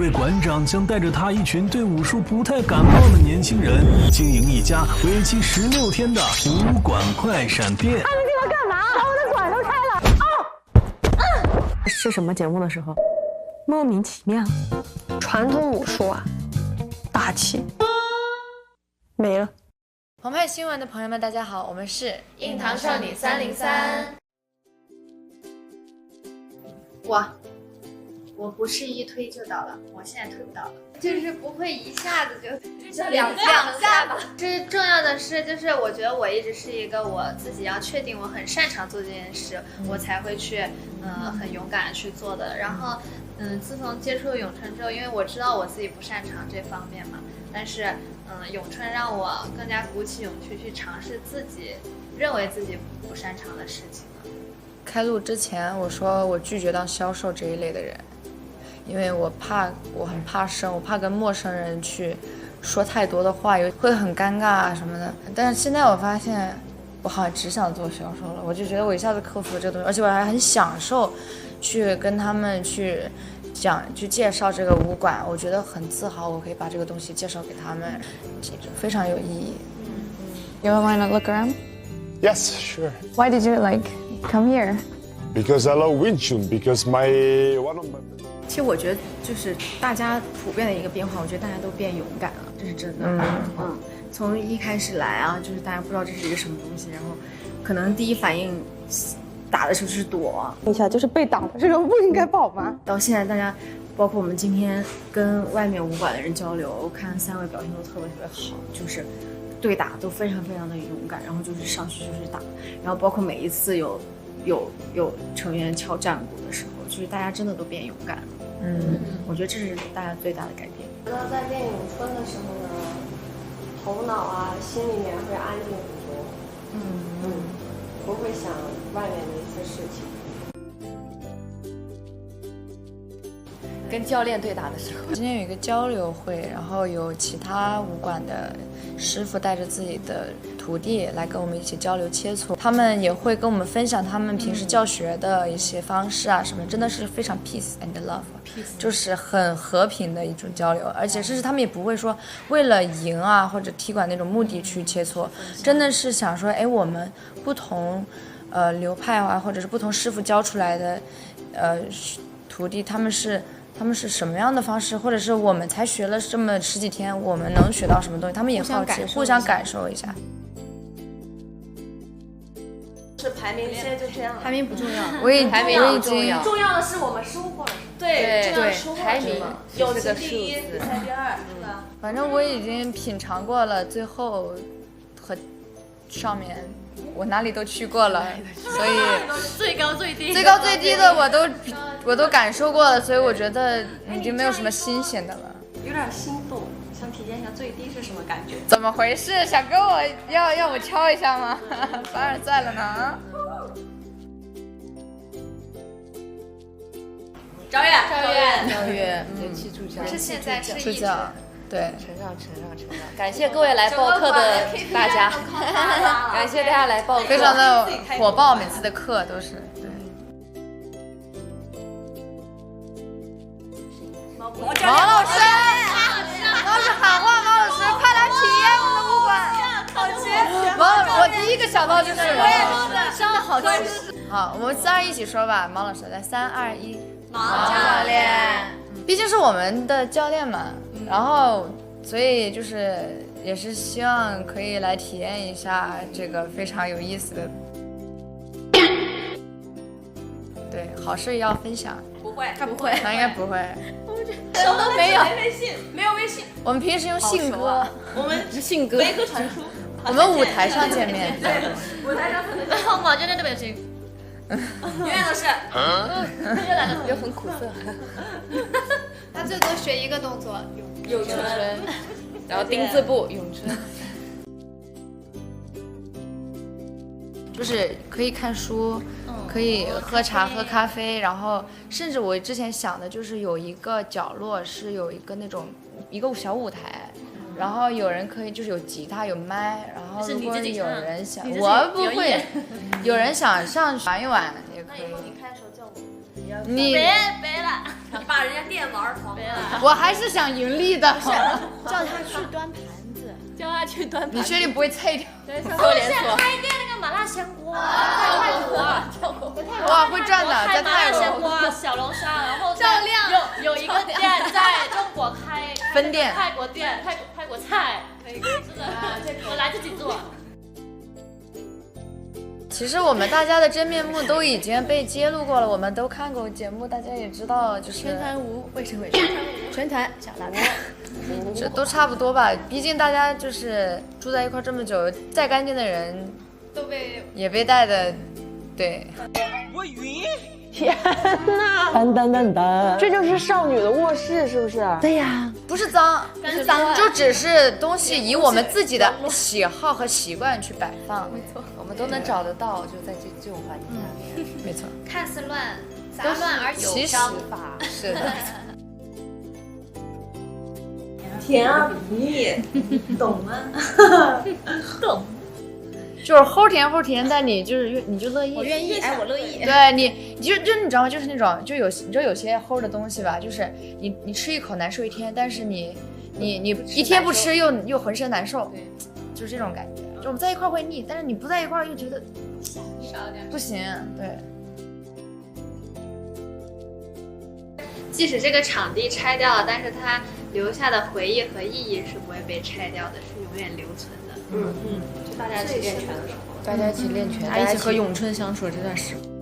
位馆长将带着他一群对武术不太感冒的年轻人，经营一家为期16天的武馆快闪店。他们进来干嘛？把我的馆都拆了！是什么节目的时候？莫名其妙。传统武术啊，大气没了。澎湃新闻的朋友们，大家好，我们是印堂少女303。我不是一推就倒了，我现在推不倒了，就是不会一下子就两下吧。最重要的是，就是我觉得我一直是一个我自己要确定我很擅长做这件事，我才会去很勇敢的去做的。然后自从接触咏春之后，因为我知道我自己不擅长这方面嘛，但是咏春让我更加鼓起勇气去尝试自己认为自己不擅长的事情了。开录之前我说我拒绝当销售这一类的人，因为我很怕生，我怕跟陌生人去说太多的话，会很尴尬啊什么的。但是现在我发现我好像只想做销售了，我就觉得我一下子克服了这个东西，而且我还很享受去跟他们去介绍这个武馆，我觉得很自豪，我可以把这个东西介绍给他们，非常有意义。You want to look around? Yes, sure. Why did you come here? Because I love Wing Chun. Because one of my. 其实我觉得就是大家普遍的一个变化，我觉得大家都变勇敢了，这是真的。从一开始来啊，就是大家不知道这是一个什么东西，然后可能第一反应打的时候就是躲一下，就是被打的这种不应该跑吗？到现在大家，包括我们今天跟外面武馆的人交流，我看3位表现都特别好，就是对打都非常非常的勇敢，然后就是上去就是打，然后包括每一次有成员敲战鼓的时候，就是大家真的都变勇敢了。我觉得这是大家最大的改变。觉得在练咏春的时候呢，头脑啊、心里面会安静很多。不会想外面的一些事情。跟教练对打的时候，今天有一个交流会，然后有其他武馆的师傅带着自己的徒弟来跟我们一起交流切磋，他们也会跟我们分享他们平时教学的一些方式啊什么，真的是非常 peace and love， 就是很和平的一种交流，而且甚至他们也不会说为了赢啊或者踢馆那种目的去切磋，真的是想说，哎，我们不同流派啊，或者是不同师傅教出来的徒弟，他们是什么样的方式，或者是我们才学了这么10几天，我们能学到什么东西，他们也好奇，互相感受一下。是排名现在就这样，排名不重要，我已经重要的是我们收获了。对排名友情第一，比赛第二，是吧？反正我已经品尝过了，最后和上面我哪里都去过了，所以最高最低的我都感受过了，所以我觉得已经没有什么新鲜的了。有点心动，想体验一下最低是什么感觉？怎么回事？想跟我要我敲一下吗？凡尔赛了呢？赵月，人气助教，是现在是助教，对，承让。感谢各位来报课的大家，感谢大家来报课，非常的火爆，每次的课都是对。毛老师喊话，毛老师快来体验我们的武馆。我第一个想到就是我也说的，真的好气势。好，我们3人一起说吧，毛老师来，3、2、1，毛教练，毕竟是我们的教练嘛，然后所以就是也是希望可以来体验一下这个非常有意思的。对，好事要分享。不会，他不会，他应该不会。什么都没有，没有微信，我们平时用信鸽，我们信鸽，维和传输。我们舞台上见面。舞台上可能然后毛教练的表情，永远都是，又来了，又很苦涩。他最多学一个动作，咏春，然后丁字步咏春，就是可以看书，可以喝茶喝咖啡，然后甚至我之前想的就是有一个角落是有一个那种一个小舞台，然后有人可以就是有吉他有麦，然后如果有人想，我不会，有人想上去玩一玩也可以。你开的时候叫我，你别了。把人家店玩黄了。我还是想盈利的。叫他去端盘子，叫他去端盘子。你确定不会菜掉？对，我现在开店那个麻辣香锅，在泰国，哇，会赚的，在麻辣泰国。香锅、小龙虾，然后照亮有一个店在中国开分店，泰国店，泰国菜，真的，我来自己做。其实我们大家的真面目都已经被揭露过了，我们都看过节目，大家也知道，就是全团无卫生委全团小大锅，这都差不多吧。毕竟大家就是住在一块这么久，再干净的人都被也被带的，对。我晕。天哪！噔噔噔噔，这就是少女的卧室，是不是？对呀，不是脏，就只是东西以我们自己的喜好和习惯去摆放。没错，我们都能找得到，就在这种环境下面。没错，看似章乱而有其实章法。是的。甜而不腻，懂吗？懂。就是齁甜齁甜，但你就乐意，我愿意，哎，我乐意。对你就你知道吗？就是那种你知道有些齁的东西吧，就是你吃一口难受一天，但是你一天不吃又浑身难受，对，就是这种感觉。就我们在一块会腻，但是你不在一块又觉得少点不行，对。即使这个场地拆掉了，但是它留下的回忆和意义是不会被拆掉的，是永远留存的。就大家一起练拳的时候，大家一起练拳，大家一起和咏春相处的这段时光。